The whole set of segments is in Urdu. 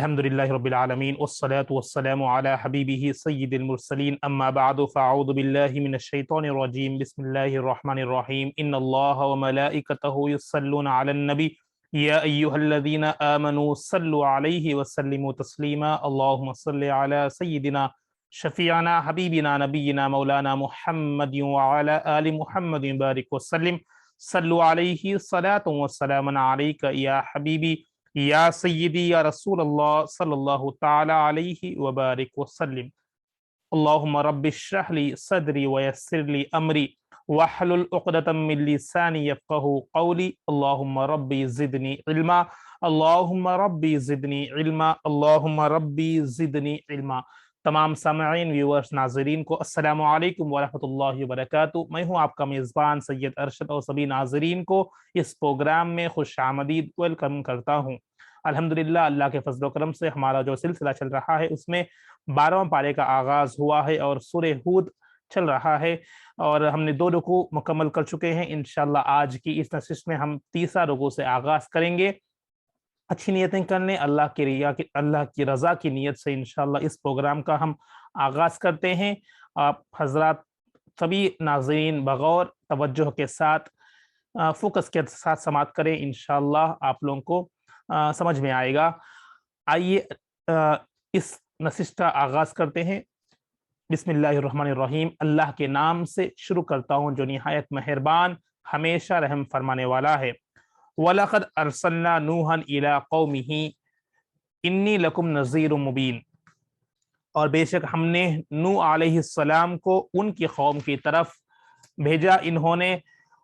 الحمدللہ رب العالمین والصلاة والسلام علی حبیبہ سید المرسلین اما بعد فاعوذ باللہ من الشیطان الرجیم بسم اللہ الرحمن الرحیم ان اللہ وملائکتہ یصلون علی النبی یا ایہا الذین آمنوا صلوا علیہ وسلموا تسلیما اللہم صل علی سیدنا شفیعنا حبیبنا نبینا مولانا محمد وعلی آل محمد بارک وسلم صلوا علیہ صلاۃ وسلام علیک یا حبیبی یا سیدی یا رسول اللہ صلی اللہ تعالی علیہ وبارک وسلم اللہم رب اشرح لی صدری ویسر لی امری واحلل عقدۃ من لسانی یفقہوا قولی اللہم ربی زدنی علما اللہم ربی زدنی علما اللہم ربی زدنی علما۔ تمام سامعین، ویورز، ناظرین کو السلام علیکم ورحمۃ اللہ وبرکاتہ۔ میں ہوں آپ کا میزبان سید ارشد اور سبھی ناظرین کو اس پروگرام میں خوش آمدید ویلکم کرتا ہوں۔ الحمدللہ اللہ کے فضل و کرم سے ہمارا جو سلسلہ چل رہا ہے اس میں 12واں پارے کا آغاز ہوا ہے اور سورہ ہود چل رہا ہے، اور ہم نے 2 رکوع مکمل کر چکے ہیں۔ انشاءاللہ آج کی اس نشست میں ہم تیسرا رکوع سے آغاز کریں گے۔ اچھی نیتیں کرنے، اللہ کی رضا کی نیت سے انشاءاللہ اس پروگرام کا ہم آغاز کرتے ہیں۔ آپ حضرات سبھی ناظرین بغور توجہ کے ساتھ فوکس کے ساتھ سماعت کریں، انشاءاللہ آپ لوگوں کو سمجھ میں آئے گا۔ آئیے اس نشست کا آغاز کرتے ہیں۔ بسم اللہ الرحمن الرحیم، اللہ کے نام سے شروع کرتا ہوں جو نہایت مہربان، ہمیشہ رحم فرمانے والا ہے۔ وَلَقَدْ أَرْسَلْنَا نُوحًا إِلَىٰ قَوْمِهِ إِنِّي لَكُمْ نَذِيرٌ مُبِينٌ، اور بے شک ہم نے نوح علیہ السلام کو ان کی قوم کی طرف بھیجا، انہوں نے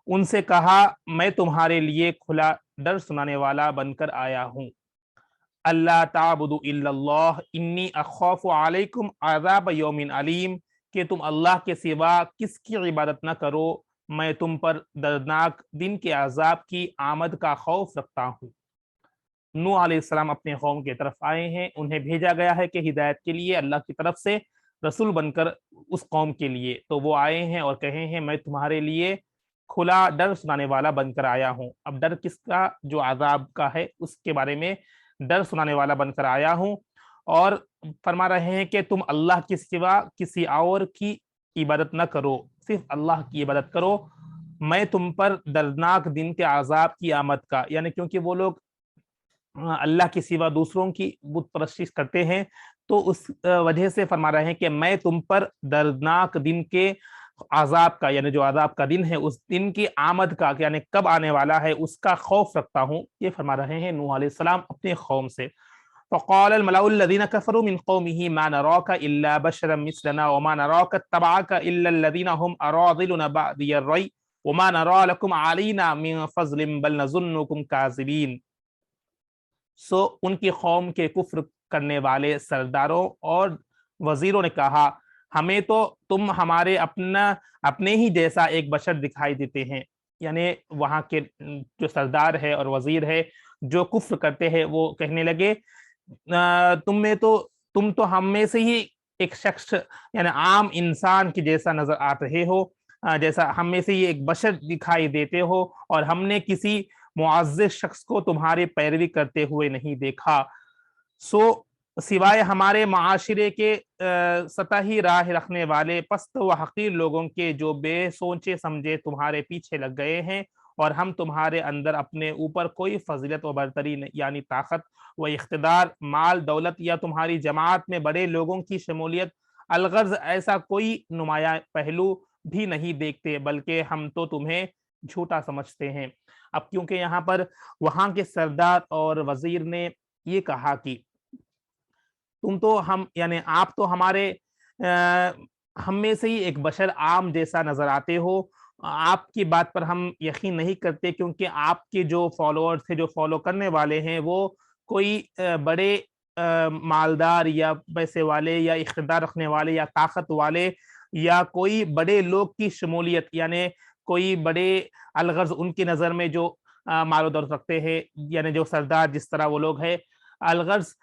ان سے کہا میں تمہارے لیے کھلا ڈر سنانے والا بن کر آیا ہوں۔ اللہ تعبدوا الا اللہ انی اخاف علیکم عذاب یوم علیم، کہ تم اللہ کے سوا کس کی عبادت نہ کرو، میں تم پر دردناک دن کے عذاب کی آمد کا خوف رکھتا ہوں۔ نوح علیہ السلام اپنے قوم کی طرف آئے ہیں، انہیں بھیجا گیا ہے کہ ہدایت کے لیے اللہ کی طرف سے رسول بن کر اس قوم کے لیے، تو وہ آئے ہیں اور کہے ہیں میں تمہارے لیے کھلا ڈر سنانے والا بن کر آیا ہوں۔ اب ڈر کس کا؟ جو عذاب کا ہے، اس کے بارے میں ڈر سنانے والا بن کر آیا ہوں، اور فرما رہے ہیں کہ تم اللہ کے سوا کسی اور کی عبادت نہ کرو، صرف اللہ کی عبادت کرو، میں تم پر دردناک دن کے عذاب کی آمد کا، یعنی کیونکہ وہ لوگ اللہ کے سوا دوسروں کی بت پرستی کرتے ہیں، تو اس وجہ سے فرما رہے ہیں کہ میں تم پر دردناک دن کے عذاب کا، یعنی جو عذاب کا دن ہے اس دن کی آمد کا، یعنی کب آنے والا ہے اس کا خوف رکھتا ہوں، یہ فرما رہے ہیں نوح علیہ السلام اپنے قوم سے۔ فقال الملأ الذين كفروا من قومه ما نراك الا بشرا مثلنا وما نراك اتبعك الا الذين هم اراذلنا بادي الرأي وما نرى لكم علينا من فضل بل نظنكم كاذبين۔ ان کی قوم کے کفر کرنے والے سرداروں اور وزیروں نے کہا ہمیں تو تم ہمارے اپنے ہی جیسا ایک بشر دکھائی دیتے ہیں، یعنی وہاں کے جو سردار ہے اور وزیر ہے جو کفر کرتے ہیں وہ کہنے لگے تم تو ہم میں سے ہی ایک شخص، یعنی عام انسان کی جیسا نظر آ رہے ہو، جیسا ہم میں سے ہی ایک بشر دکھائی دیتے ہو، اور ہم نے کسی معزز شخص کو تمہاری پیروی کرتے ہوئے نہیں دیکھا، سوائے ہمارے معاشرے کے سطحی راہ رکھنے والے پست و حقیر لوگوں کے جو بے سوچے سمجھے تمہارے پیچھے لگ گئے ہیں، اور ہم تمہارے اندر اپنے اوپر کوئی فضیلت و برتری یعنی طاقت و اقتدار، مال دولت یا تمہاری جماعت میں بڑے لوگوں کی شمولیت، الغرض ایسا کوئی نمایاں پہلو بھی نہیں دیکھتے، بلکہ ہم تو تمہیں جھوٹا سمجھتے ہیں۔ اب کیونکہ یہاں پر وہاں کے سردار اور وزیر نے یہ کہا کہ تم تو یعنی آپ تو ہم میں سے ہی ایک بشر عام جیسا نظر آتے ہو، آپ کی بات پر ہم یقین نہیں کرتے، کیونکہ آپ کے جو فالوورز تھے، جو فالو کرنے والے ہیں، وہ کوئی بڑے مالدار یا پیسے والے یا اقتدار رکھنے والے یا طاقت والے یا کوئی بڑے لوگ کی شمولیت، یعنی کوئی بڑے الغرض ان کی نظر میں جو مال و دولت رکھتے ہیں، یعنی جو سردار جس طرح وہ لوگ ہیں، الغرض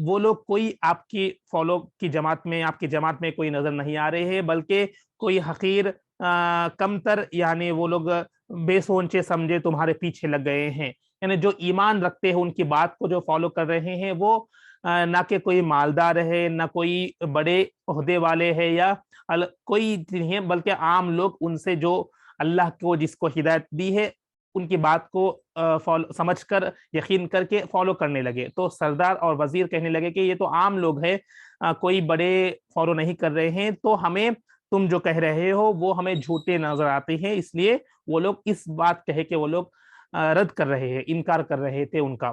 وہ لوگ کوئی آپ کی فالو کی جماعت میں، آپ کی جماعت میں کوئی نظر نہیں آ رہے ہیں، بلکہ کوئی حقیر کمتر، یعنی وہ لوگ بے سوچے سمجھے تمہارے پیچھے لگ گئے ہیں، یعنی جو ایمان رکھتے ہیں ان کی بات کو جو فالو کر رہے ہیں وہ نہ کہ کوئی مالدار ہے، نہ کوئی بڑے عہدے والے ہے یا کوئی نہیں، بلکہ عام لوگ ان سے جو اللہ کو جس کو ہدایت دی ہے ان کی بات کو سمجھ کر یقین کر کے فالو کرنے لگے۔ تو سردار اور وزیر کہنے لگے کہ یہ تو عام لوگ ہیں، کوئی بڑے فالو نہیں کر رہے ہیں، تو ہمیں تم جو کہہ رہے ہو وہ ہمیں جھوٹے نظر آتے ہیں، اس لیے وہ لوگ اس بات کہے کہ وہ لوگ رد کر رہے ہیں، انکار کر رہے تھے ان کا۔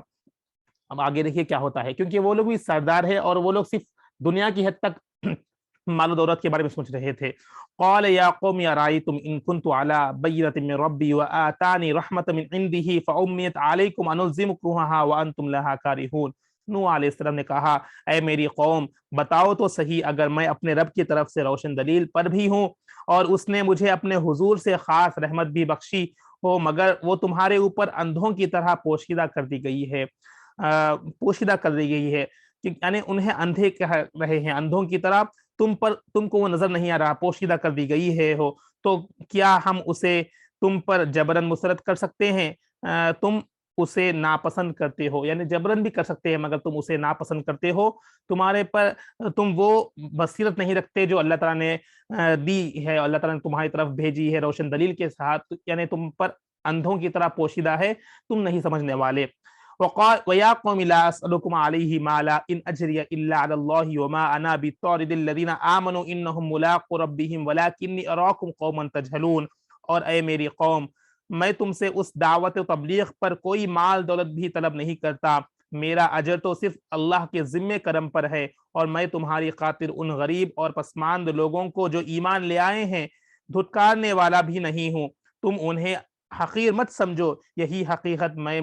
اب آگے دیکھیے کیا ہوتا ہے، کیونکہ وہ لوگ بھی سردار ہے اور وہ لوگ صرف دنیا کی حد تک مال و دولت کے بارے میں سوچ رہے تھے۔ قال یا قوم ارائیتم ان کنت علی بینۃ من ربی وآتانی رحمۃ من عنده فعمیت علیکم انلزمکموها وانتم لها کارہون۔ نوح علیہ السلام نے کہا اے میری قوم بتاؤ تو صحیح، اگر میں اپنے رب کی طرف سے روشن دلیل پر بھی ہوں اور اس نے مجھے اپنے حضور سے خاص رحمت بھی بخشی ہو، مگر وہ تمہارے اوپر اندھوں کی طرح پوشیدہ کر دی گئی ہے، پوشیدہ کر دی گئی ہے، یعنی انہیں اندھے کہہ رہے ہیں، اندھوں کی طرح تم کو وہ نظر نہیں آ رہا، پوشیدہ کر دی گئی ہے ہو، تو کیا ہم اسے تم پر جبرن مسلط کر سکتے ہیں؟ تم اسے ناپسند کرتے ہو، یعنی جبرن بھی کر سکتے ہیں مگر تم اسے ناپسند کرتے ہو، تمہارے پر تم وہ بصیرت نہیں رکھتے جو اللہ تعالیٰ نے دی ہے، اللہ تعالیٰ نے تمہاری طرف بھیجی ہے روشن دلیل کے ساتھ، یعنی تم پر اندھوں کی طرح پوشیدہ ہے، تم نہیں سمجھنے والے۔ وقال ويا قوم لا اسالكم عليه مالا ان اجري الا على الله وما انا بطارد الذين امنوا انهم ملاقو ربهم ولكني اراكم قوما تجهلون۔ اور اے میری قوم میں تم سے اس دعوت و تبلیغ پر کوئی مال دولت بھی طلب نہیں کرتا، میرا اجر تو صرف اللہ کے ذمہ کرم پر ہے، اور میں تمہاری خاطر ان غریب اور پسماند لوگوں کو جو ایمان لے آئے ہیں دھتکارنے والا بھی نہیں ہوں، تم انہیں حقیر مت سمجھو، یہی حقیقت میں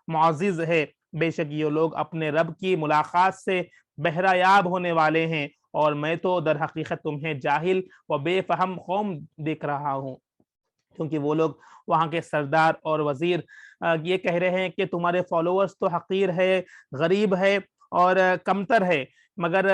معزز ہے، بے شک یہ لوگ اپنے رب کی ملاقات سے بہرہ یاب ہونے والے ہیں، اور میں تو در حقیقت تمہیں جاہل و بے فہم قوم دیکھ رہا ہوں۔ کیونکہ وہ لوگ وہاں کے سردار اور وزیر یہ کہہ رہے ہیں کہ تمہارے فالوورز تو حقیر ہے، غریب ہے اور کمتر ہے، مگر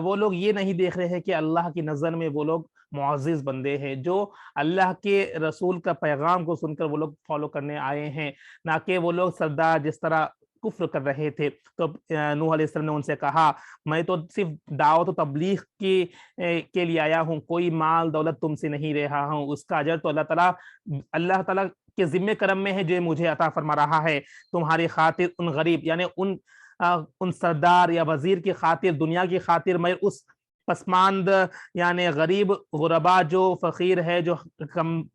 وہ لوگ یہ نہیں دیکھ رہے کہ اللہ کی نظر میں وہ لوگ معزز بندے ہیں، جو اللہ کے رسول کا پیغام کو سن کر وہ لوگ فالو کرنے آئے ہیں، نہ کہ وہ لوگ سردار جس طرح کفر کر رہے تھے۔ تو نوح علیہ السلام نے ان سے کہا میں تو صرف دعوت و تبلیغ کے لیے آیا ہوں، کوئی مال دولت تم سے نہیں رہا ہوں، اس کا اجر تو اللہ تعالیٰ کے ذمہ کرم میں ہے جو مجھے عطا فرما رہا ہے، تمہاری خاطر ان غریب یعنی ان سردار یا وزیر کی خاطر، دنیا کی خاطر میں اس پسماند یعنی غریب غربا جو فقیر ہے، جو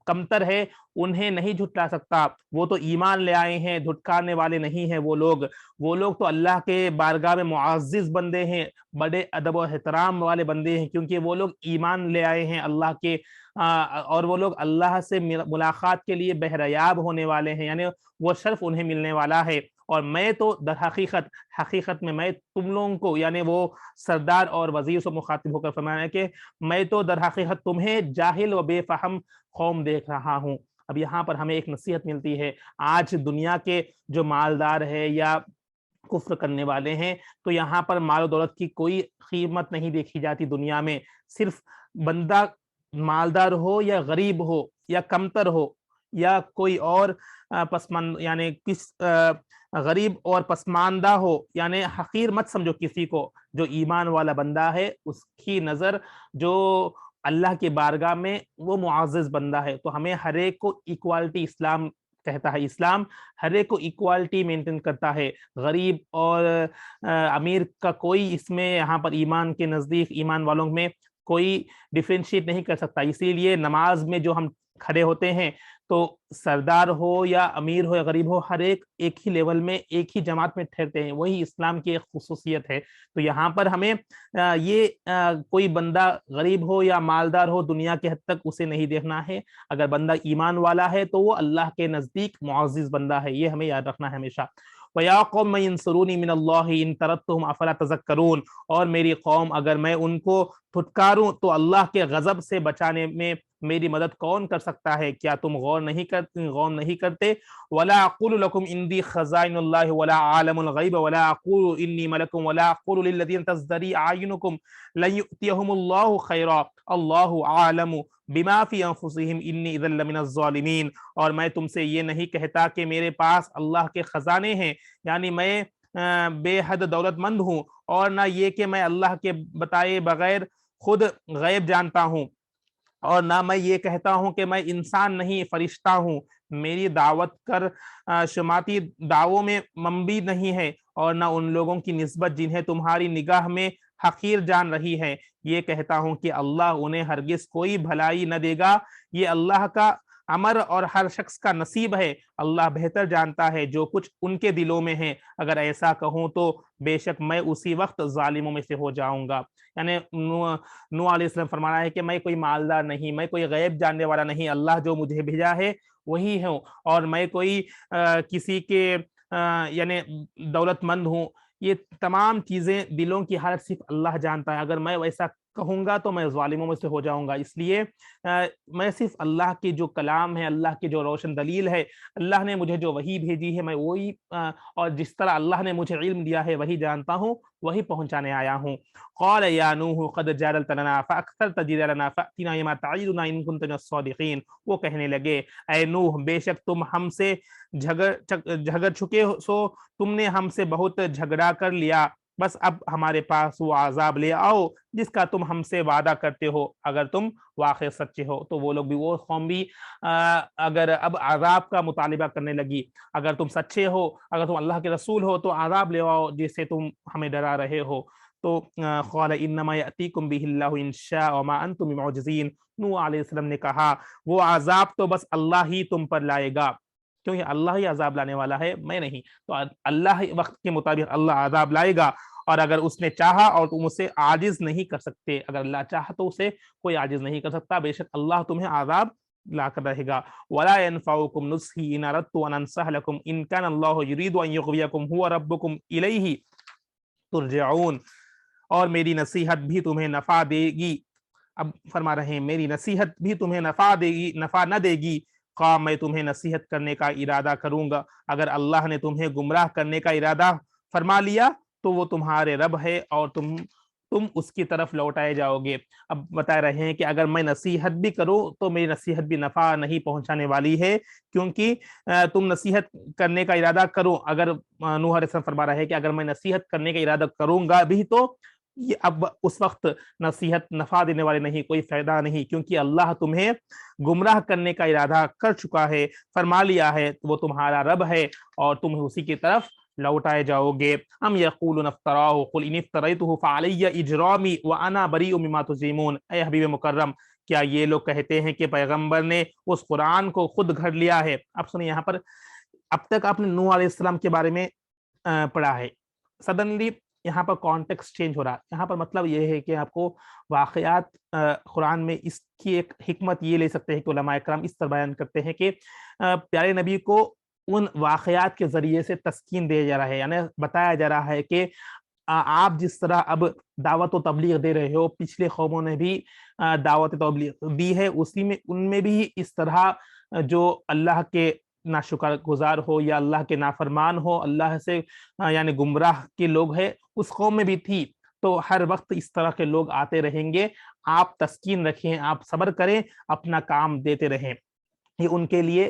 کمتر ہے، انہیں نہیں جھٹلا سکتا، وہ تو ایمان لے آئے ہیں، دھٹکارنے والے نہیں ہیں، وہ لوگ تو اللہ کے بارگاہ میں معزز بندے ہیں، بڑے ادب و احترام والے بندے ہیں، کیونکہ وہ لوگ ایمان لے آئے ہیں اللہ کے، اور وہ لوگ اللہ سے ملاقات کے لیے بہریاب ہونے والے ہیں، یعنی وہ شرف انہیں ملنے والا ہے، اور میں تو در حقیقت میں میں تم لوگوں کو یعنی وہ سردار اور وزیر سے مخاطب ہو کر فرمایا ہے کہ میں تو در حقیقت تمہیں جاہل و بے فہم قوم دیکھ رہا ہوں۔ اب یہاں پر ہمیں ایک نصیحت ملتی ہے، آج دنیا کے جو مالدار ہے یا کفر کرنے والے ہیں، تو یہاں پر مال و دولت کی کوئی قیمت نہیں دیکھی جاتی دنیا میں، صرف بندہ مالدار ہو یا غریب ہو یا کمتر ہو یا کوئی اور پسماند یعنی غریب اور پسماندہ ہو، یعنی حقیر مت سمجھو کسی کو، جو ایمان والا بندہ ہے اس کی نظر جو اللہ کے بارگاہ میں وہ معزز بندہ ہے، تو ہمیں ہر ایک کو ایکوالٹی اسلام کہتا ہے، اسلام ہر ایک کو ایکوالٹی مینٹین کرتا ہے، غریب اور امیر کا کوئی اس میں یہاں پر ایمان کے نزدیک ایمان والوں میں کوئی ڈیفرینشیٹ نہیں کر سکتا، اسی لیے نماز میں جو ہم کھڑے ہوتے ہیں تو سردار ہو یا امیر ہو یا غریب ہو، ہر ایک ہی لیول میں ایک ہی جماعت میں ٹھہرتے ہیں، وہی اسلام کی ایک خصوصیت ہے۔ تو یہاں پر ہمیں یہ کوئی بندہ غریب ہو یا مالدار ہو دنیا کے حد تک اسے نہیں دیکھنا ہے، اگر بندہ ایمان والا ہے تو وہ اللہ کے نزدیک معزز بندہ ہے، یہ ہمیں یاد رکھنا ہے ہمیشہ۔ وَيَا قَوْمَ مَن يَنصُرُونِي مِنَ اللَّهِ إِن تَرَدتُّهُمْ أَفَلَا تَذَكَّرُونَ، اور میری قوم اگر میں ان کو پھٹکاروں تو اللہ کے غضب سے بچانے میں میری مدد کون کر سکتا ہے، کیا تم غور نہیں کرتے؟ وَلَا أَقُولُ لَكُمْ عِندِي خَزَائِنُ اللَّهِ وَلَا أَعْلَمُ الْغَيْبَ وَلَا أَقُولُ إِنِّي مَلَكٌ وَلَا أَقُولُ لِلَّذِينَ تَزْدَرِي أَعْيُنُكُمْ لَن يُؤْتِيَهُمُ اللَّهُ خَيْرًا اللَّهُ أَعْلَمُ بِمَا فِي أَنفُسِهِمْ إِنِّي إِذًا لَّمِنَ الظَّالِمِينَ، اور میں تم سے یہ نہیں کہتا کہ میرے پاس اللہ کے خزانے ہیں، یعنی میں بے حد دولت مند ہوں، اور نہ یہ کہ میں اللہ کے بتائے بغیر خود غیب جانتا ہوں، اور نہ میں یہ کہتا ہوں کہ میں انسان نہیں فرشتہ ہوں۔ میری دعوت کر شماتی دعووں میں منبی نہیں ہے، اور نہ ان لوگوں کی نسبت جنہیں تمہاری نگاہ میں حقیر جان رہی ہے۔ یہ کہتا ہوں کہ اللہ انہیں ہرگز کوئی بھلائی نہ دے گا، یہ اللہ کا امر اور ہر شخص کا نصیب ہے۔ اللہ بہتر جانتا ہے جو کچھ ان کے دلوں میں ہے، اگر ایسا کہوں تو بے شک میں اسی وقت ظالموں میں سے ہو جاؤں گا۔ یعنی نوح علیہ السلام فرمانا ہے کہ میں کوئی مالدار نہیں، میں کوئی غیب جاننے والا نہیں، اللہ جو مجھے بھیجا ہے وہی ہوں، اور میں کوئی کسی کے یعنی دولت مند ہوں۔ یہ تمام چیزیں دلوں کی حالت صرف اللہ جانتا ہے، اگر میں ویسا کہوں گا تو میں ظالموں میں سے ہو جاؤں گا۔ اس لیے میں صرف اللہ کی جو کلام ہے، اللہ کی جو روشن دلیل ہے، اللہ نے مجھے جو وحی بھیجی ہے، میں وہی اور جس طرح اللہ نے مجھے علم دیا ہے وہی جانتا ہوں، وہی پہنچانے آیا ہوں۔ قال یا نوح قد جادلتنا فاکثرت جدالنا فأتنا بما تعیدنا ان کنت من الصادقین۔ وہ کہنے لگے اے نوح بے شک تم ہم سے جھگڑ چکے سو، تم نے ہم سے بہت جھگڑا کر لیا، بس اب ہمارے پاس وہ عذاب لے آؤ جس کا تم ہم سے وعدہ کرتے ہو اگر تم واقع سچے ہو۔ تو وہ لوگ بھی، وہ قوم بھی اگر اب عذاب کا مطالبہ کرنے لگی، اگر تم سچے ہو، اگر تم اللہ کے رسول ہو تو عذاب لے آؤ جس سے تم ہمیں ڈرا رہے ہو۔ تو قال انما یأتیکم بہ اللہ ان شاء وما انتم بمعجزین۔ نوح علیہ السلام نے کہا وہ عذاب تو بس اللہ ہی تم پر لائے گا، کیونکہ اللہ ہی عذاب لانے والا ہے، میں نہیں۔ تو اللہ ہی وقت کے مطابق اللہ عذاب لائے گا، اور اگر اس نے چاہا اور تم اسے عاجز نہیں کر سکتے، اگر اللہ چاہا تو اسے کوئی عاجز نہیں کر سکتا، بے شک اللہ تمہیں عذاب لا کر رہے گا۔ ولا ينفعكم نصحي ان اردت ان انصح لكم ان كان الله يريد ان يغويكم هو ربكم اليه ترجعون۔ اور میری نصیحت بھی تمہیں نفع دے گی، اب فرما رہے ہیں میری نصیحت بھی تمہیں نفع دے گی، نفع نہ دے گی، خواہ میں تمہیں نصیحت کرنے کا ارادہ کروں گا۔ اگر اللہ نے تمہیں گمراہ کرنے کا ارادہ فرما لیا تو وہ تمہارے رب ہے، اور تم اس کی طرف لوٹائے جاؤ گے۔ اب بتا رہے ہیں کہ اگر میں نصیحت بھی کروں تو میری نصیحت بھی نفع نہیں پہنچانے والی ہے، کیونکہ تم نصیحت کرنے کا ارادہ کرو، اگر نوح علیہ السلام فرما رہا ہے کہ اگر میں نصیحت کرنے کا ارادہ کروں گا بھی تو یہ اب اس وقت نصیحت نفع دینے والے نہیں، کوئی فائدہ نہیں، کیونکہ اللہ تمہیں گمراہ کرنے کا ارادہ کر چکا ہے، فرما لیا ہے، وہ تمہارا رب ہے اور تم اسی کی طرف لوٹائے جاؤ گے۔ ام یقولون افتراہ قل ان افتریتہ فعلی اجرامی وانا بریء مما تجرمون۔ اے حبیب مکرم، کیا یہ لوگ کہتے ہیں کہ پیغمبر نے اس قرآن کو خود گھڑ لیا ہے؟ اب سنیں، یہاں پر اب تک آپ نے نوح علیہ السلام کے بارے میں پڑھا ہے، سڈنلی یہاں پر کانٹیکسٹ چینج ہو رہا ہے۔ یہاں پر مطلب یہ ہے کہ آپ کو واقعات قرآن میں اس کی ایک حکمت یہ لے سکتے ہیں کہ علماء کرام اس طرح بیان کرتے ہیں کہ پیارے نبی کو ان واقعات کے ذریعے سے تسکین دیا جا رہا ہے، یعنی بتایا جا رہا ہے کہ آپ جس طرح اب دعوت و تبلیغ دے رہے ہو، پچھلے قوموں نے بھی دعوت و تبلیغ دی ہے، اسی میں ان میں بھی اس طرح جو اللہ کے ناشکر گزار ہو یا اللہ کے نافرمان ہو، اللہ سے یعنی گمراہ کے لوگ ہیں، اس قوم میں بھی تھی۔ تو ہر وقت اس طرح کے لوگ آتے رہیں گے، آپ تسکین رکھیں، آپ صبر کریں، اپنا کام دیتے رہیں۔ یہ ان کے لیے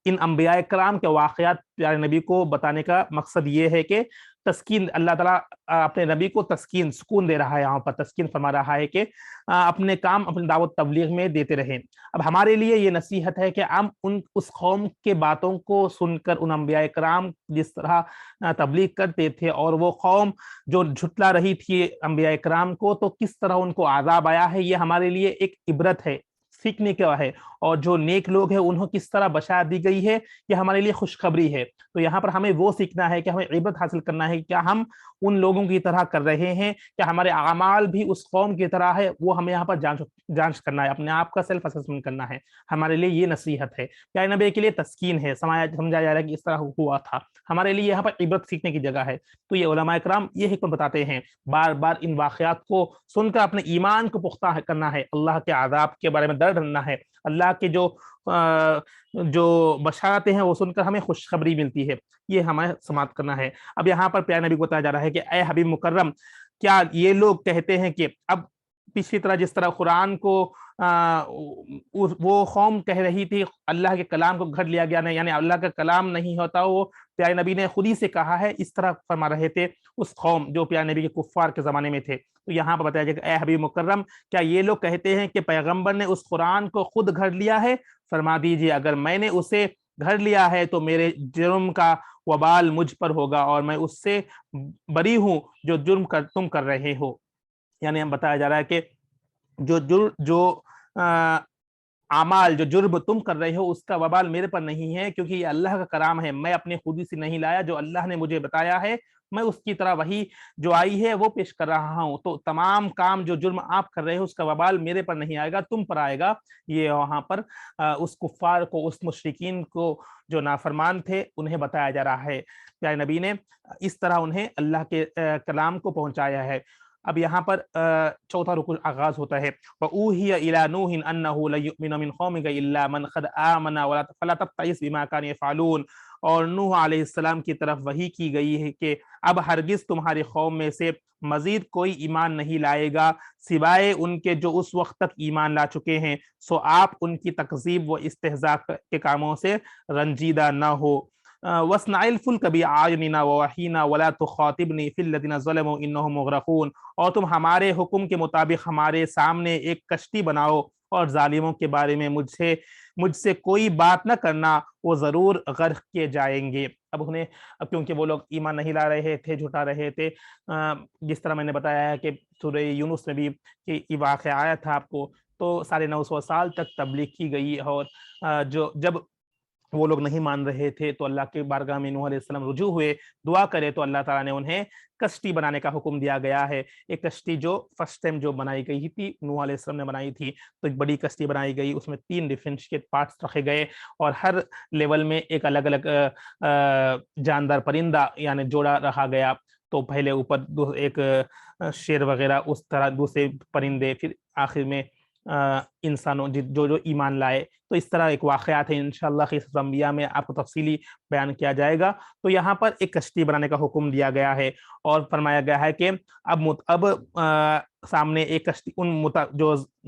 ان انبیاء کرام کے واقعات پیارے نبی کو بتانے کا مقصد یہ ہے کہ تسکین، اللہ تعالیٰ اپنے نبی کو تسکین، سکون دے رہا ہے، یہاں پر تسکین فرما رہا ہے کہ اپنے کام اپنے دعوت تبلیغ میں دیتے رہیں۔ اب ہمارے لیے یہ نصیحت ہے کہ ہم اس قوم کے باتوں کو سن کر ان انبیاء کرام جس طرح تبلیغ کرتے تھے اور وہ قوم جو جھٹلا رہی تھی انبیاء کرام کو، تو کس طرح ان کو عذاب آیا ہے، یہ ہمارے لیے ایک عبرت ہے، سیکھنے کا ہے۔ اور جو نیک لوگ ہیں انہوں کس طرح بشارت دی گئی ہے، یہ ہمارے لیے خوشخبری ہے۔ تو یہاں پر ہمیں وہ سیکھنا ہے کہ ہمیں عبرت حاصل کرنا ہے، کیا ہم ان لوگوں کی طرح کر رہے ہیں، کیا ہمارے اعمال بھی اس قوم کی طرح ہے، وہ ہمیں یہاں پر جانچ کرنا ہے، اپنے آپ کا سیلف اسسمنٹ کرنا ہے۔ ہمارے لیے یہ نصیحت ہے، پیارے نبی کے لیے تسکین ہے، سمجھا جا رہا ہے کہ اس طرح ہوا تھا، ہمارے لیے یہاں پر عبرت سیکھنے کی جگہ ہے۔ تو یہ علماء کرام یہ حکمت بتاتے ہیں، بار بار ان واقعات کو سن کر اپنے ایمان کو پختہ کرنا ہے، اللہ کے عذاب کے بارے میں ڈر رہنا ہے، اللہ کے جو بشارتیں ہیں وہ سن کر ہمیں خوشخبری ملتی ہے، یہ ہمیں سماعت کرنا ہے۔ اب یہاں پر پیارے نبی کو بتایا جا رہا ہے کہ اے حبیب مکرم، کیا یہ لوگ کہتے ہیں کہ اب پچھلی طرح جس طرح قرآن کو وہ قوم کہہ رہی تھی اللہ کے کلام کو گھڑ لیا گیا، نہیں، یعنی اللہ کا کلام نہیں ہوتا، وہ پیارے نبی نے خود ہی سے کہا ہے، اس طرح فرما رہے تھے اس قوم جو پیارے نبی کے کفار کے زمانے میں تھے۔ تو یہاں پر بتایا جائے کہ اے حبیب مکرم، کیا یہ لوگ کہتے ہیں کہ پیغمبر نے اس قرآن کو خود گھڑ لیا ہے؟ فرما دیجئے اگر میں نے اسے گھڑ لیا ہے تو میرے جرم کا وبال مجھ پر ہوگا، اور میں اس سے بری ہوں جو جرم تم کر رہے ہو۔ یعنی ہم بتایا جا رہا ہے کہ جو اعمال، جو جرم تم کر رہے ہو، اس کا وبال میرے پر نہیں ہے، کیونکہ یہ اللہ کا کرام ہے۔ میں اپنے خودی سے نہیں لایا، جو اللہ نے مجھے بتایا ہے میں اس کی طرح وہی جو آئی ہے وہ پیش کر رہا ہوں۔ تو تمام کام جو جرم آپ کر رہے ہو اس کا وبال میرے پر نہیں آئے گا، تم پر آئے گا۔ یہ وہاں پر اس کفار کو، اس مشرکین کو جو نافرمان تھے انہیں بتایا جا رہا ہے۔ پیارے نبی نے اس طرح انہیں اللہ کے کلام کو پہنچایا ہے۔ اب یہاں پر چوتھا رکن آغاز ہوتا ہے، وَأُوحِيَ إِلَىٰ نُوحٍ أَنَّهُ لَن يُؤْمِنَ مِنْ قَوْمِكَ إِلَّا مَنْ قَدْ آمَنَ فَلَا تَبْتَئِسْ بِمَا كَانُوا يَفْعَلُونَ۔ اور نوح علیہ السلام کی طرف وحی کی گئی ہے کہ اب ہرگز تمہاری قوم میں سے مزید کوئی ایمان نہیں لائے گا سوائے ان کے جو اس وقت تک ایمان لا چکے ہیں، سو آپ ان کی تکذیب و استہزاء کے کاموں سے رنجیدہ نہ ہو۔ وَاصْنَعِ الْفُلْكَ بِأَعْيُنِنَا وَوَحْيِنَا وَلَا تُخَاطِبْنِي فِي الَّذِينَ ظَلَمُوا إِنَّهُمْ مُغْرَقُونَ۔ اور تم ہمارے حکم کے مطابق ہمارے سامنے ایک کشتی بناؤ، اور ظالموں کے بارے میں مجھ سے کوئی بات نہ کرنا، وہ ضرور غرق کیے جائیں گے۔ اب کیونکہ وہ لوگ ایمان نہیں لا رہے تھے، جھٹا رہے تھے، جس طرح میں نے بتایا ہے کہ سورہ یونس میں بھی یہ واقعہ آیا تھا آپ کو، تو 950 سال تک تبلیغ کی گئی، اور جب وہ لوگ نہیں مان رہے تھے تو اللہ کے بارگاہ میں نوح علیہ السلام رجوع ہوئے، دعا کرے، تو اللہ تعالیٰ نے انہیں کشتی بنانے کا حکم دیا گیا ہے۔ ایک کشتی جو فرسٹ ٹائم جو بنائی گئی تھی نوح علیہ السلام نے بنائی تھی، تو ایک بڑی کشتی بنائی گئی، اس میں 3 ڈیفرنشیٹ پارٹس رکھے گئے، اور ہر لیول میں ایک الگ الگ جاندار پرندہ یعنی جوڑا رکھا گیا۔ تو پہلے اوپر ایک شیر وغیرہ، اس طرح دوسرے پرندے، پھر آخر میں انسانوں جو ایمان لائے۔ تو اس طرح ایک واقعات ہے، انشاءاللہ قصص انبیاء میں آپ کو تفصیلی بیان کیا جائے گا۔ تو یہاں پر ایک کشتی بنانے کا حکم دیا گیا ہے، اور فرمایا گیا ہے کہ اب سامنے ایک کشتی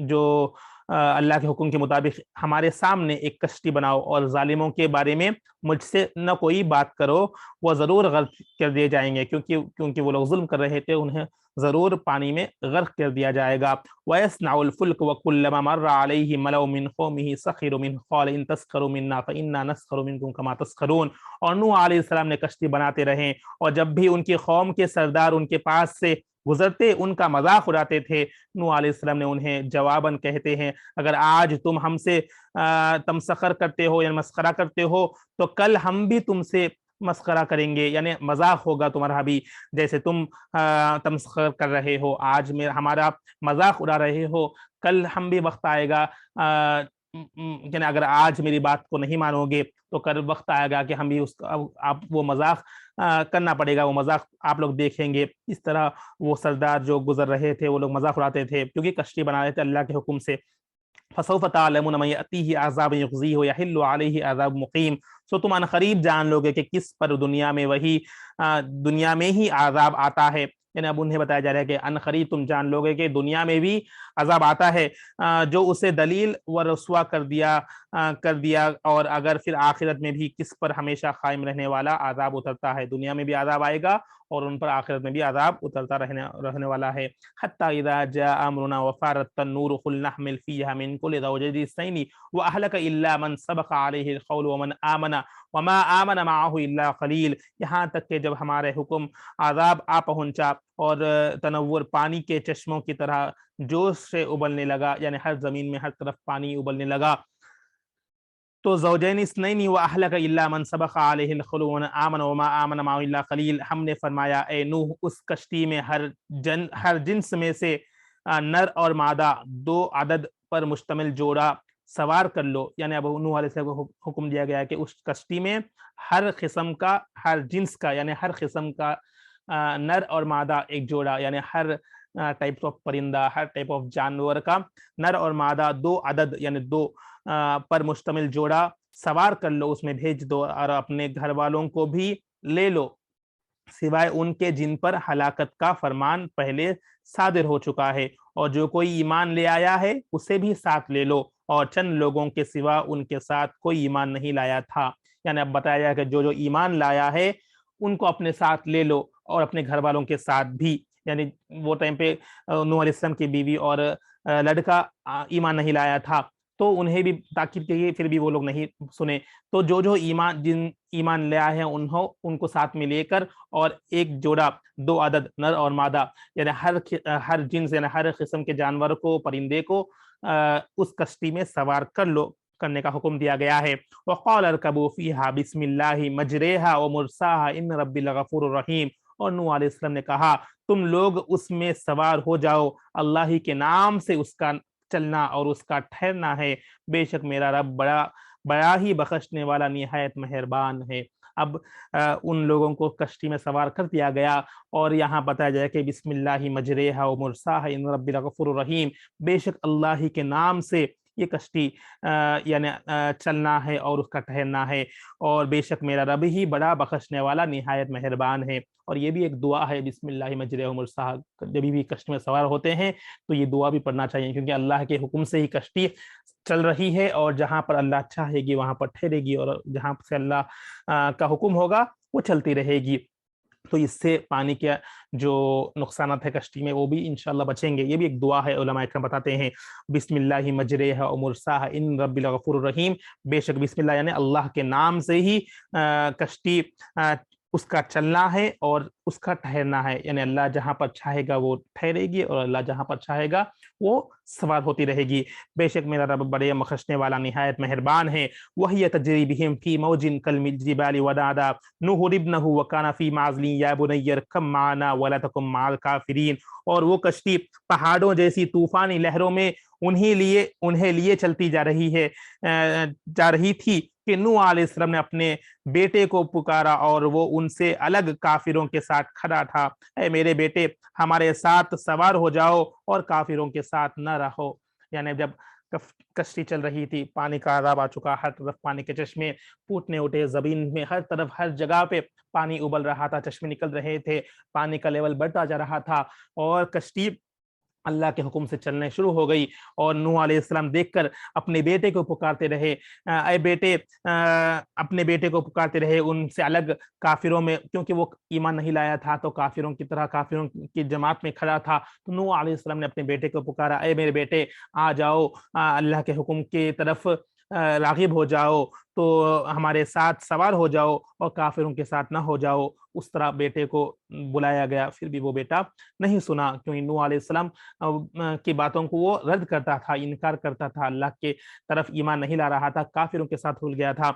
جو اللہ کے حکم کے مطابق ہمارے سامنے ایک کشتی بناؤ، اور ظالموں کے بارے میں مجھ سے نہ کوئی بات کرو، وہ ضرور غرق کر دیے جائیں گے، کیونکہ وہ لوگ ظلم کر رہے تھے، انہیں ضرور پانی میں غرق کر دیا جائے گا۔ وَيَصْنَعُ الْفُلْكَ وَكُلَّمَا مَرَّ عَلَيْهِ مَلَأٌ مِّنْ قَوْمِهِ سَخِرُوا مِنْهُ قَالَ إِن تَسْخَرُوا مِنَّا فَإِنَّا نَسْخَرُ مِنْكُمْ كَمَا تَسْخَرُونَ۔ اور نوح علیہ السلام نے کشتی بناتے رہے، اور جب بھی ان کی قوم کے سردار ان کے پاس سے گزرتے ان کا مذاق اڑاتے تھے، نوح علیہ السلام نے انہیں جواباً کہتے ہیں، اگر آج تم ہم سے تمسخر کرتے ہو، یعنی مسخرہ کرتے ہو، تو کل ہم بھی تم سے مسخرہ کریں گے، یعنی مذاق ہوگا تمہارا بھی، جیسے تم تمسخر کر رہے ہو، آج ہمارا مذاق اڑا رہے ہو، کل ہم بھی وقت آئے گا، یعنی اگر آج میری بات کو نہیں مانو گے تو کل وقت آئے گا کہ ہم بھی وہ مذاق کرنا پڑے گا، وہ مذاق آپ لوگ دیکھیں گے۔ اس طرح وہ سردار جو گزر رہے تھے وہ لوگ مذاق اڑاتے تھے، کیونکہ کشتی بنا رہے تھے اللہ کے حکم سے۔ فَسَوْفَ تَعْلَمُونَ مَن يَأْتِيهِ عَذَابٌ يُخْزِيهِ وَيَحِلُّ عَلَيْهِ عَذَابٌ مُقِيمٌ۔ سو تم عنقریب جان لوگے کہ کس پر دنیا میں ہی عذاب آتا ہے، یعنی اب انہیں بتایا جا رہا ہے کہ عنقریب تم جان لوگے کہ دنیا میں بھی عذاب آتا ہے، جو اسے دلیل و رسوا کر دیا، اور اگر پھر آخرت میں بھی کس پر ہمیشہ قائم رہنے والا عذاب اترتا ہے، دنیا میں بھی عذاب آئے گا اور ان پر آخرت میں بھی عذاب اترتا رہنے والا ہے۔ حتی اذا جاء امرنا وفارت النور قل نحمل فیہا من کل زوجین اثنین واہلک الا من سبق علیہ القول وما آمن معہ الا قلیل۔ یہاں تک کہ جب ہمارے حکم عذاب آ پہنچا اور تنور پانی کے چشموں کی طرح جوش سے ابلنے لگا، یعنی ہر زمین میں ہر طرف پانی ابلنے لگا، تو زوجین اثنین واہلک الا من سبق علیہ القول وما آمن معہ الا قلیل، ہم نے فرمایا اے نوح اس کشتی میں ہر جنس میں سے نر اور مادہ 2 عدد پر مشتمل جوڑا سوار کر لو، یعنی اب نوح علیہ السلام کو حکم دیا گیا کہ اس کشتی میں ہر قسم کا، ہر جنس کا، یعنی ہر قسم کا نر اور مادہ ایک جوڑا، یعنی ہر ٹائپ آف پرندہ، ہر ٹائپ آف جانور کا نر اور مادہ 2 عدد یعنی 2 پر مشتمل جوڑا سوار کر لو، اس میں بھیج دو، اور اپنے گھر والوں کو بھی لے لو سوائے ان کے جن پر ہلاکت کا فرمان پہلے صادر ہو چکا ہے، اور جو کوئی ایمان لے آیا ہے اسے بھی ساتھ لے لو، اور چند لوگوں کے سوا ان کے ساتھ کوئی ایمان نہیں لایا تھا۔ یعنی اب بتایا جائے کہ جو ایمان لایا ہے ان کو اپنے ساتھ لے لو اور اپنے گھر والوں کے ساتھ بھی. یعنی وہ ٹائم پہ نوح علیہ السلام کی بیوی اور لڑکا ایمان نہیں لایا تھا تو انہیں بھی تاکید کی، پھر بھی وہ لوگ نہیں سنے. تو جو ایمان لیا ہے ان کو ساتھ میں لے کر اور ایک جوڑا 2 عدد نر اور مادہ یعنی ہر جنس یعنی ہر قسم کے جانور کو پرندے کو اس کشتی میں سوار کرنے کا حکم دیا گیا ہے. وقال اركبوا فيها بسم الله مجريها ومرساها ان ربي لغفور رحیم. اور نوح علیہ السلام نے کہا تم لوگ اس میں سوار ہو جاؤ، اللہ ہی کے نام سے اس کا چلنا اور اس کا ٹھہرنا ہے، بے شک میرا رب بڑا ہی بخشنے والا نہایت مہربان ہے. اب ان لوگوں کو کشتی میں سوار کر دیا گیا اور یہاں بتایا جائے کہ بسم اللہ مجریہا و مرساہا ان ربی لغفور رحیم، بے شک اللہ ہی کے نام سے یہ کشتی یعنی چلنا ہے اور اس کا ٹھہرنا ہے، اور بے شک میرا رب ہی بڑا بخشنے والا نہایت مہربان ہے. اور یہ بھی ایک دعا ہے بسم اللہ مجریہا و مرساہا، جب بھی کشتی میں سوار ہوتے ہیں تو یہ دعا بھی پڑھنا چاہیے، کیونکہ اللہ کے حکم سے ہی کشتی چل رہی ہے اور جہاں پر اللہ چاہے گی وہاں پر ٹھہرے گی اور جہاں سے اللہ کا حکم ہوگا وہ چلتی رہے گی. تو اس سے پانی کے جو نقصانات ہے کشتی میں وہ بھی انشاءاللہ بچیں گے. یہ بھی ایک دعا ہے، علماء اکرام بتاتے ہیں بسم اللہ مجریہا و مرساہا ان ربی الغفور الرحیم، بے شک بسم اللہ یعنی اللہ کے نام سے ہی کشتی اس کا چلنا ہے اور اس کا ٹھہرنا ہے، یعنی اللہ جہاں پر چاہے گا وہ ٹھہرے گی اور اللہ جہاں پر چاہے گا وہ سوار ہوتی رہے گی. بے شک میرا رب بڑے بخشنے والا نہایت مہربان ہے. وَهِيَ تَجْرِي بِهِمْ فِي مَوْجٍ كَالْجِبَالِ وَنَادَىٰ نُوحٌ ابْنَهُ وَكَانَ فِي مَعْزِلٍ يَا بُنَيَّ ارْكَب مَّعَنَا وَلَا تَكُن مَّعَ الْكَافِرِينَ. اور وہ کشتی پہاڑوں جیسی طوفانی لہروں میں انہیں لیے چلتی جا رہی تھی کہ نوح علیہ السلام نے اپنے بیٹے کو پکارا اور وہ ان سے الگ کافروں کے ساتھ کھڑا تھا. اے میرے بیٹے ہمارے ساتھ سوار ہو جاؤ اور کافروں کے ساتھ نہ رہو. یعنی جب کشتی چل رہی تھی پانی کا عذاب آ چکا، ہر طرف پانی کے چشمے پھوٹنے اٹھے، زمین میں ہر طرف ہر جگہ پہ پانی ابل رہا تھا، چشمے نکل رہے تھے، پانی کا لیول بڑھتا جا رہا تھا اور کشتی اللہ کے حکم سے چلنے شروع ہو گئی. اور نوح علیہ السلام دیکھ کر اپنے بیٹے کو پکارتے رہے، اے بیٹے، اپنے بیٹے کو پکارتے رہے ان سے الگ کافروں میں، کیونکہ وہ ایمان نہیں لایا تھا تو کافروں کی طرح کافروں کی جماعت میں کھڑا تھا. تو نوح علیہ السلام نے اپنے بیٹے کو پکارا، اے میرے بیٹے آ جاؤ، اللہ کے حکم کی طرف راغب ہو جاؤ، تو ہمارے ساتھ سوار ہو جاؤ اور کافروں کے ساتھ نہ ہو جاؤ. اس طرح بیٹے کو بلایا گیا، پھر بھی وہ بیٹا نہیں سنا، کیونکہ نوح علیہ السلام کی باتوں کو وہ رد کرتا تھا، انکار کرتا تھا، اللہ کے طرف ایمان نہیں لا رہا تھا، کافروں کے ساتھ بھول گیا تھا.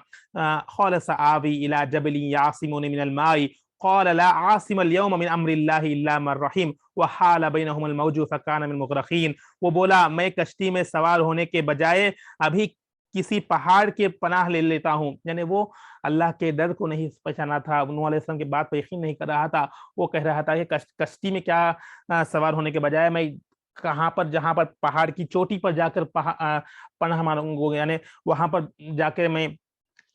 قال سآوی الی جبل یعصمنی من الماء قال لا عاصم اليوم من امر اللہ الا من رحم وحال بینہم الموج فکان من المغرقین. وہ بولا میں کشتی میں سوار ہونے کے بجائے ابھی کسی پہاڑ کے پناہ لے لیتا ہوں. یعنی وہ اللہ کے ڈر کو نہیں پہچانا تھا، نوح علیہ السلام کی بات پر یقین نہیں کر رہا تھا. وہ کہہ رہا تھا کہ کشتی میں کیا سوار ہونے کے بجائے میں کہاں پر جہاں پر پہاڑ کی چوٹی پر جا کر پناہ مانگوں گا، یعنی وہاں پر جا کے میں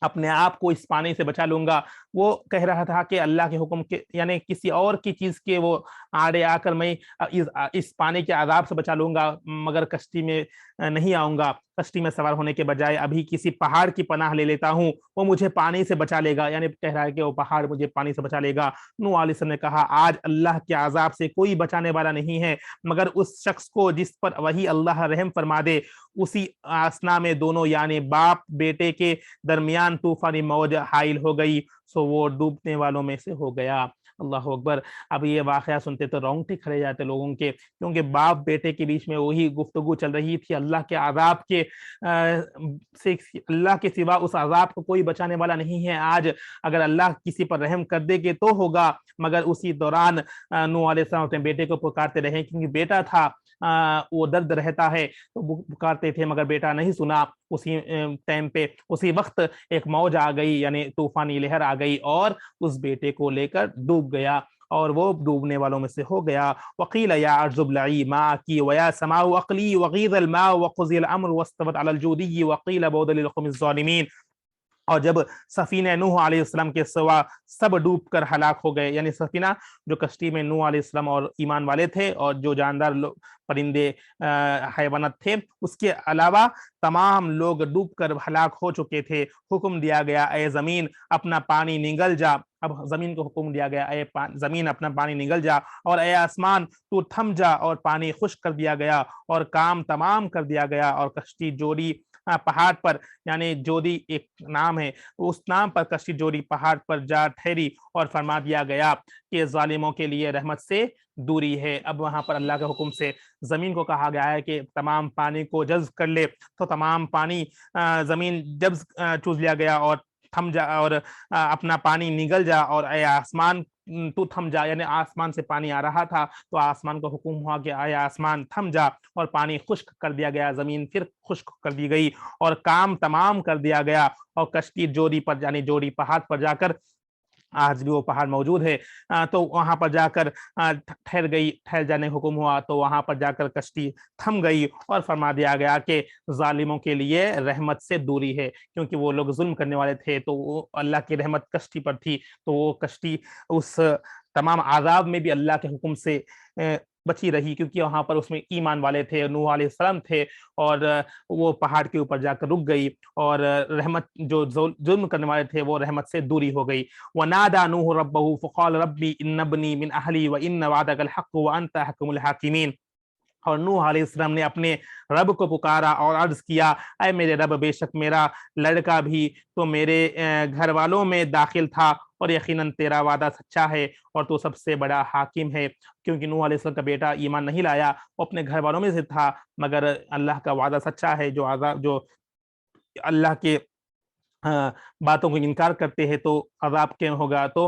اپنے آپ کو اس پانی سے بچا لوں گا. وہ کہہ رہا تھا کہ اللہ کے حکم کے یعنی کسی اور کی چیز کے وہ آڑے آ کر میں اس پانی کے عذاب سے بچا لوں گا، مگر کشتی میں نہیں آؤں گا. کشتی میں سوار ہونے کے بجائے ابھی کسی پہاڑ کی پناہ لے لیتا ہوں، وہ مجھے پانی سے بچا لے گا. یعنی کہہ رہا ہے کہ وہ پہاڑ مجھے پانی سے بچا لے گا. نوح علیہ السلام نے کہا آج اللہ کے عذاب سے کوئی بچانے والا نہیں ہے مگر اس شخص کو جس پر وہی اللہ رحم فرما دے. اسی اثنا میں دونوں یعنی باپ بیٹے کے درمیان طوفانی موج حائل ہو گئی، سو وہ ڈوبنے والوں میں سے ہو گیا. اللہ اکبر. اب یہ واقعہ سنتے تو رونگٹے کھڑے جاتے لوگوں کے، کیونکہ باپ بیٹے کے بیچ میں وہی گفتگو چل رہی تھی. اللہ کے عذاب کے سے اللہ کے سوا اس عذاب کو کوئی بچانے والا نہیں ہے. آج اگر اللہ کسی پر رحم کر دے گے تو ہوگا، مگر اسی دوران نوح علیہ السلام اپنے بیٹے کو پکارتے رہے، کیونکہ بیٹا تھا، وہ درد رہتا ہے تو پکارتے تھے مگر بیٹا نہیں سنا. اسی ٹائم پہ اسی وقت ایک موج آ گئی، یعنی طوفانی لہر آ گئی اور اس بیٹے کو لے کر ڈوب گیا اور وہ ڈوبنے والوں میں سے ہو گیا. وقیل یا ارض ابلعی ماءکی ویا سماء اقلیعی وغیض الماء وقضی الامر واستوت علی الجودی وقیل بعدا للقوم الظالمین. اور جب سفینہ نوح علیہ السلام کے سوا سب ڈوب کر ہلاک ہو گئے، یعنی سفینہ جو کشتی میں نوح علیہ السلام اور ایمان والے تھے اور جو جاندار پرندے حیوانات تھے، اس کے علاوہ تمام لوگ ڈوب کر ہلاک ہو چکے تھے۔ حکم دیا گیا اے زمین اپنا پانی نگل جا، اب زمین کو حکم دیا گیا اے زمین اپنا پانی نگل جا، اور اے آسمان تو تھم جا، اور پانی خشک کر دیا گیا اور کام تمام کر دیا گیا، اور کشتی جوڑی پہاڑ پر، یعنی جودی ایک نام ہے، اس نام پر کشتی جوڑی پہاڑ پر جا ٹھہری، اور فرما دیا گیا کہ ظالموں کے لیے رحمت سے دوری ہے۔ اب وہاں پر اللہ کے حکم سے زمین کو کہا گیا ہے کہ تمام پانی کو جذب کر لے، تو تمام پانی زمین جذب چوز لیا گیا اور تھم جا، اور اپنا پانی نگل جا، اور اے آسمان تو تھم جا، یعنی آسمان سے پانی آ رہا تھا تو آسمان کو حکم ہوا کہ اے آسمان تھم جا، اور پانی خشک کر دیا گیا، زمین پھر خشک کر دی گئی اور کام تمام کر دیا گیا، اور کشتی جوڑی پر یعنی جوڑی پہاڑ پر جا کر، آج بھی وہ پہاڑ موجود ہے، تو وہاں پر جا کر ٹھہر گئی، ٹھہر جانے حکم ہوا تو وہاں پر جا کر کشتی تھم گئی، اور فرما دیا گیا کہ ظالموں کے لیے رحمت سے دوری ہے، کیونکہ وہ لوگ ظلم کرنے والے تھے تو وہ اللہ کی رحمت کشتی پر تھی، تو وہ کشتی اس تمام عذاب میں بھی اللہ کے حکم سے بچی رہی، کیونکہ وہاں پر اس میں ایمان والے تھے، نوح علیہ السلام تھے، اور وہ پہاڑ کے اوپر جا کر رک گئی، اور رحمت جو ظلم کرنے والے تھے وہ رحمت سے دوری ہو گئی۔ وَنَادَى نُوحٌ رَبَّهُ فَقَالَ رَبِّ إِنَّ ابْنِي مِنْ أَهْلِي وَإِنَّ وَعْدَكَ الْحَقُّ وَأَنْتَ أَحْكَمُ الْحَاكِمِينَ۔ اور نوح علیہ السلام نے اپنے رب کو پکارا اور عرض کیا، اے میرے رب، بے شک میرا لڑکا بھی تو میرے گھر والوں میں داخل تھا، اور یقیناً تیرا وعدہ سچا ہے اور تو سب سے بڑا حاکم ہے، کیونکہ نوح علیہ السلام کا بیٹا ایمان نہیں لایا، وہ اپنے گھر والوں میں سے تھا، مگر اللہ کا وعدہ سچا ہے، جو اللہ کے باتوں کو انکار کرتے ہیں تو عذاب کیا ہوگا، تو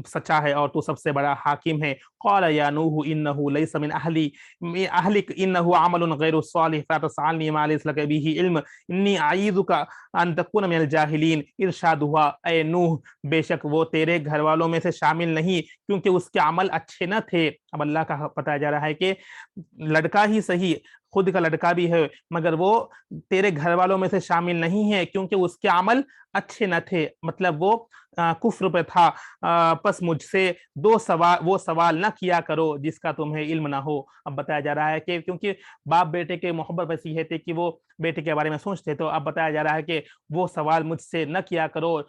سچا ہے اور تو سب سے بڑا حاکم ہے۔ قال یا نوح انه ليس من اهلك انه عمل غیر صالح فلا تسألني ما ليس لك به علم انی اعیذك ان تكون من الجاہلین۔ ارشاد ہوا، اے نوح، بے شک وہ تیرے گھر والوں میں سے شامل نہیں، کیونکہ اس کے عمل اچھے نہ تھے۔ اب اللہ کا بتایا جا رہا ہے کہ لڑکا ہی صحیح، خود کا لڑکا بھی ہے، مگر وہ تیرے گھر والوں میں سے شامل نہیں ہے کیونکہ اس کے عمل اچھے نہ تھے، مطلب وہ کفر پہ تھا۔ پس مجھ سے وہ سوال نہ کیا کرو جس کا تمہیں علم نہ ہو۔ اب بتایا جا رہا ہے کہ کیونکہ باپ بیٹے کے محبت ویسی ہے تھی کہ وہ بیٹے کے بارے میں سوچتے، تو اب بتایا جا رہا ہے کہ وہ سوال مجھ سے نہ کیا کرو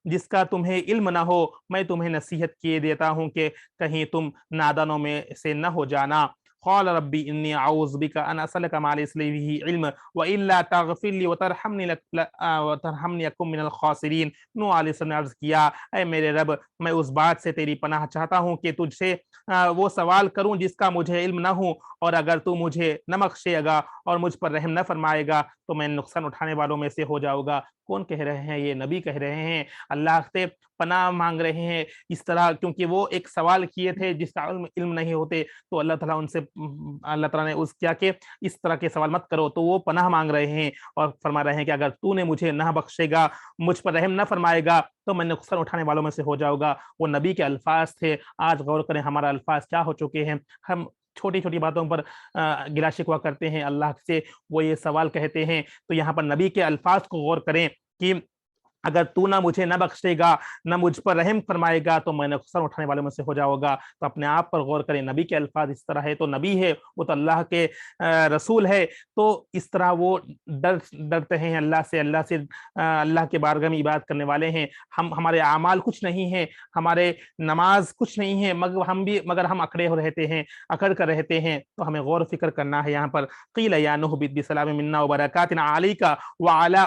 جس کا تمہیں علم نہ ہو، میں تمہیں نصیحت کیے دیتا ہوں کہ کہیں تم نادانوں میں سے نہ ہو جانا۔ قال ربی انی اعوذ بک ان اسألک ما لیس لی بہ علم والا تغفر لی وترحمنی اکن من الخاسرین۔ نوح علیہ السلام نے عرض کیا، اے میرے رب، میں اس بات سے تیری پناہ چاہتا ہوں کہ تجھ سے وہ سوال کروں جس کا مجھے علم نہ ہو، اور اگر تو مجھے نہ بخشے گا اور مجھ پر رحم نہ فرمائے گا تو میں نقصان اٹھانے والوں میں سے ہو جاؤں گا۔ کون کہہ رہے ہیں؟ یہ نبی کہہ رہے ہیں، اللہ سے پناہ مانگ رہے ہیں اس طرح، کیونکہ وہ ایک سوال کیے تھے جس کا علم نہیں ہوتے، تو اللہ تعالیٰ ان سے اللہ تعالیٰ نے اس کیا کہ اس طرح کے سوال مت کرو، تو وہ پناہ مانگ رہے ہیں اور فرما رہے ہیں کہ اگر تو نے مجھے نہ بخشے گا، مجھ پر رحم نہ فرمائے گا تو میں نقصان اٹھانے والوں میں سے ہو جاؤں گا۔ وہ نبی کے الفاظ تھے۔ آج غور کریں ہمارا الفاظ کیا ہو چکے ہیں، ہم چھوٹی چھوٹی باتوں پر گلا شکوہ کرتے ہیں اللہ سے، وہ یہ سوال کہتے ہیں، تو یہاں پر نبی کے الفاظ کو غور کریں کہ اگر تو نہ مجھے نہ بخشے گا، نہ مجھ پر رحم فرمائے گا تو میں نقصان اٹھانے والوں میں سے ہو جاؤں گا۔ تو اپنے آپ پر غور کریں، نبی کے الفاظ اس طرح ہے تو نبی ہے، وہ تو اللہ کے رسول ہے، تو اس طرح وہ ڈرتے ہیں اللہ سے، اللہ کے بارگاہ میں عبادت کرنے والے ہیں۔ ہمارے اعمال کچھ نہیں ہیں، ہمارے نماز کچھ نہیں ہے، مگر ہم اکڑے ہو رہتے ہیں، اکڑ کر رہتے ہیں، تو ہمیں غور و فکر کرنا ہے۔ یہاں پر قیل یا نوح اہبط بسلام منا وبرکات علیک وعلی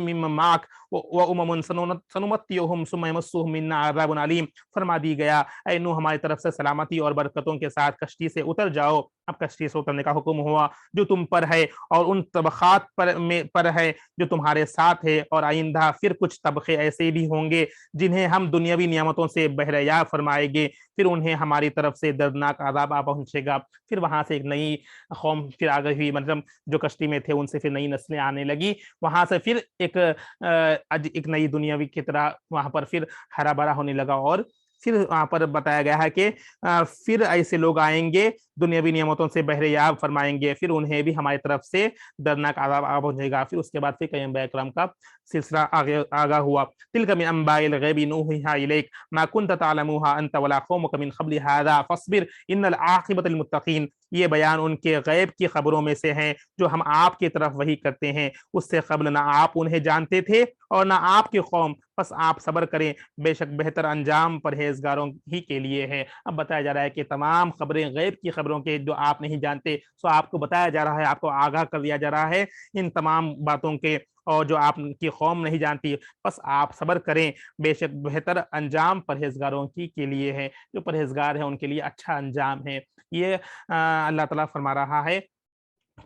امم معک وامم سنمتعہم ثم یمسہم منا عذاب علیم۔ فرما دی گیا، اے نوح، ہماری طرف سے سلامتی اور برکتوں کے ساتھ کشتی سے اتر جاؤ۔ اب کشتی سے اترنے کا حکم ہوا جو تم پر ہے اور ان طبقات پر ہے جو تمہارے ساتھ ہے، اور آئندہ پھر کچھ طبقے ایسے بھی ہوں گے جنہیں ہم دنیاوی نعمتوں سے بہریاب فرمائیں گے، پھر انہیں ہماری طرف سے دردناک عذاب آ پہنچے گا۔ پھر وہاں سے ایک نئی قوم پھر آ گئی، مطلب جو کشتی میں تھے ان سے پھر نئی نسلیں آنے لگی، وہاں سے پھر ایک نئی دنیاوی کی طرح وہاں پر پھر ہرا بھرا ہونے لگا اور پھر وہاں پر بتایا گیا ہے کہ پھر ایسے لوگ آئیں گے دنیاوی نعمتوں سے بہرے یاب فرمائیں گے، پھر انہیں بھی ہماری طرف سے دردناک عذاب آ پہنچے گا۔ پھر اس کے بعد پھر کئی انبیاء کرام کا سلسلہ آگاہ ہوا۔ تلک من انباء الغیب نوحیہا الیک ما کنت تعلموها انت ولا قومک من قبل هذا فاصبر ان العاقبۃ للمتقین۔ یہ بیان ان کے غیب کی خبروں میں سے ہیں جو ہم آپ کی طرف وحی کرتے ہیں، اس سے قبل نہ آپ انہیں جانتے تھے اور نہ آپ کی قوم، بس آپ صبر کریں، بے شک بہتر انجام پرہیزگاروں ہی کے لیے ہے۔ اب بتایا جا رہا ہے کہ تمام خبریں غیب کی خبروں کے جو آپ نہیں جانتے سو آپ کو بتایا جا رہا ہے، آپ کو آگاہ کر دیا جا رہا ہے ان تمام باتوں کے، اور جو آپ کی قوم نہیں جانتی، بس آپ صبر کریں، بے شک بہتر انجام پرہیزگاروں ہی کے لیے ہے۔ جو پرہیزگار ہیں ان کے لیے اچھا انجام ہے۔ یہ اللہ تعالیٰ فرما رہا ہے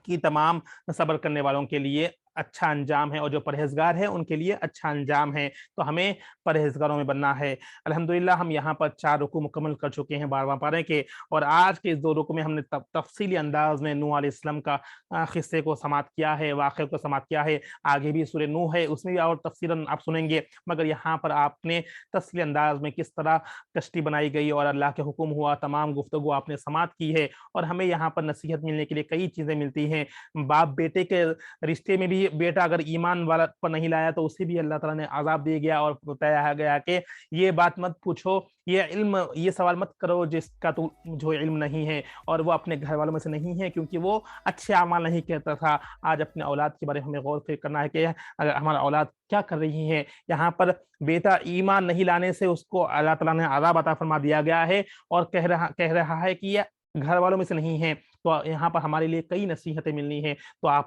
کہ تمام صبر کرنے والوں کے لیے اچھا انجام ہے، اور جو پرہیزگار ہیں ان کے لیے اچھا انجام ہے۔ تو ہمیں پرہیزگاروں میں بننا ہے۔ الحمدللہ ہم یہاں پر 4 رکوع مکمل کر چکے ہیں 12واں پارے کے، اور آج کے اس 2 رکوع میں ہم نے تفصیلی انداز میں نوح علیہ السلام کا قصے کو سماعت کیا ہے، واقعے کو سماعت کیا ہے۔ آگے بھی سورہ نوح ہے، اس میں بھی اور تفصیلاً آپ سنیں گے، مگر یہاں پر آپ نے تفصیلی انداز میں کس طرح کشتی بنائی گئی اور اللہ کے حکم ہوا، تمام گفتگو آپ نے سماعت کی ہے۔ اور ہمیں یہاں پر نصیحت ملنے کے لیے کئی چیزیں ملتی ہیں۔ باپ بیٹے کے رشتے میں بھی بیٹا اگر ایمان والا پر نہیں لایا تو اسے بھی اللہ تعالیٰ نے عذاب دیا گیا، اور بتایا گیا کہ یہ بات مت پوچھو، یہ سوال مت کرو جس کا تو جو علم نہیں ہے، اور وہ اپنے گھر والوں میں سے نہیں ہے کیونکہ وہ اچھے اعمال نہیں کرتا تھا۔ آج اپنے اولاد کے بارے میں ہمیں غور فکر کرنا ہے کہ اگر ہمارا اولاد کیا کر رہی ہے۔ یہاں پر بیٹا ایمان نہیں لانے سے اس کو اللہ تعالیٰ نے عذاب عطا فرما دیا گیا ہے، اور کہہ رہا ہے کہ یہ گھر والوں میں سے نہیں ہے۔ تو یہاں پر ہمارے لیے کئی نصیحتیں ملنی ہیں، تو آپ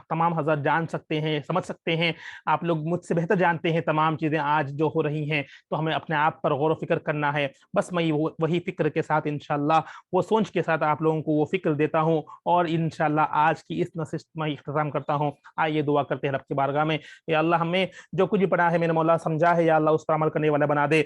تمام حضرات جان سکتے ہیں، سمجھ سکتے ہیں، آپ لوگ مجھ سے بہتر جانتے ہیں تمام چیزیں آج جو ہو رہی ہیں، تو ہمیں اپنے آپ پر غور و فکر کرنا ہے۔ بس میں وہی فکر کے ساتھ انشاءاللہ، وہ سوچ کے ساتھ آپ لوگوں کو وہ فکر دیتا ہوں، اور انشاءاللہ آج کی اس نشست میں اختتام کرتا ہوں۔ آئیے دعا کرتے ہیں رب کی بارگاہ میں، یا اللہ ہمیں جو کچھ بھی پڑھا ہے میرے مولا سمجھا ہے، یا اللہ اس پر عمل کرنے والا بنا دے،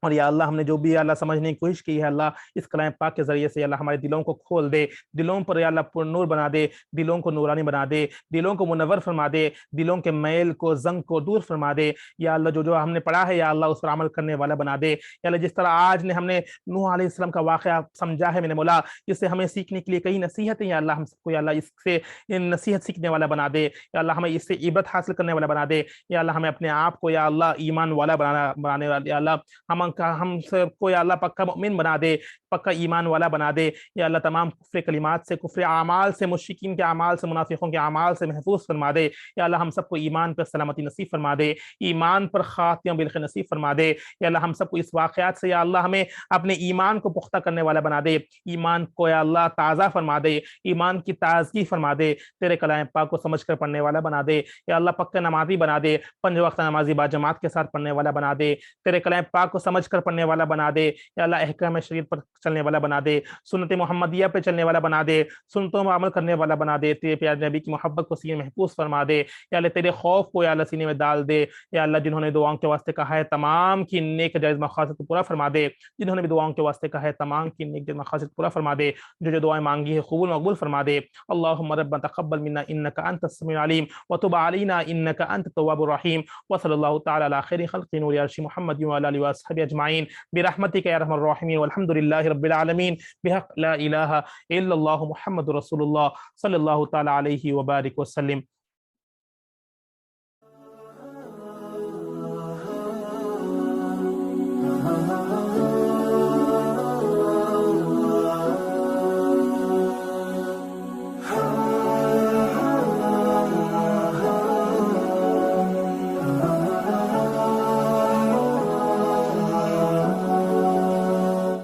اور یا اللہ ہم نے جو بھی اللہ سمجھنے کی کوشش کی ہے، اللہ اس کلام پاک کے ذریعے سے اللہ ہمارے دلوں کو کھول دے، دلوں پر یا اللہ پر نور بنا دے، دلوں کو نورانی بنا دے، دلوں کو منور فرما دے، دلوں کے میل کو زنگ کو دور فرما دے۔ یا اللہ جو ہم نے پڑھا ہے یا اللہ اس پر عمل کرنے والا بنا دے۔ یا اللہ جس طرح آج نے ہم نے نوح علیہ السلام کا واقعہ سمجھا ہے میرے مولا، جس سے ہمیں سیکھنے کے لیے کئی نصیحتیں، یا اللہ ہم سب کو یا اللہ اس سے نصیحت سیکھنے والا بنا دے، یا اللہ ہمیں اس سے عبرت حاصل کرنے والا بنا دے۔ یا اللہ ہمیں اپنے آپ کو یا اللہ ایمان والا بنانے والا، یا اللہ ہم سب کو یا اللہ پکا مؤمن بنا دے، پکا ایمان والا بنا دے۔ یا اللہ تمام کفر کلمات سے، کفر اعمال سے، مشرکین کے اعمال سے، منافقوں کے اعمال سے محفوظ فرما دے۔ یا اللہ ہم سب کو ایمان پر سلامتی نصیب فرما دے، ایمان پر خاتمہ بالخیر نصیب فرما دے۔ یا اللہ ہم سب کو اس واقعات سے یا اللہ ہمیں اپنے ایمان کو پختہ کرنے والا بنا دے، ایمان کو یا اللہ تازہ فرما دے، ایمان کی تازگی فرما دے، تیرے کلام پاک کو سمجھ کر پڑھنے والا بنا دے۔ یا اللہ پکا نمازی بنا دے، 5 وقت نمازی با جماعت کے ساتھ پڑھنے والا بنا دے، تیرے کلام پاک کو سمجھ کر پڑھنے والا بنا دے۔ یا اللہ احکام شریعت پر چلنے والا بنا دے، سنت محمدیہ پہ چلنے والا بنا دے، سنتوں میں عمل کرنے والا بنا دے، تیرے پیارے نبی کی محبت کو سینے محفوظ فرما دے۔ یا اللہ تیرے خوف کو یا اللہ سینے میں ڈال دے۔ یا اللہ جنہوں نے دعاؤں کے واسطے کہا ہے تمام کی نیک جائز مقاصد کو پورا فرما دے، جنہوں نے بھی دعاؤں کے واسطے کہا ہے تمام کی نیک جائز مقاصد پورا فرما دے، جو دعائیں مانگی ہے قبول مقبول فرما دے۔ اللهم ربنا تقبل منا انك انت السميع العليم وتب علينا انك انت التواب الرحيم وصلى الله تعالى على خير خلق نور عرش محمد وعلى اله واصحابه اجمعين برحمتك يا ارحم الراحمين والحمد لله رب العالمين بحق لا اله الا الله محمد رسول الله صلى الله تعالى عليه وبارك وسلم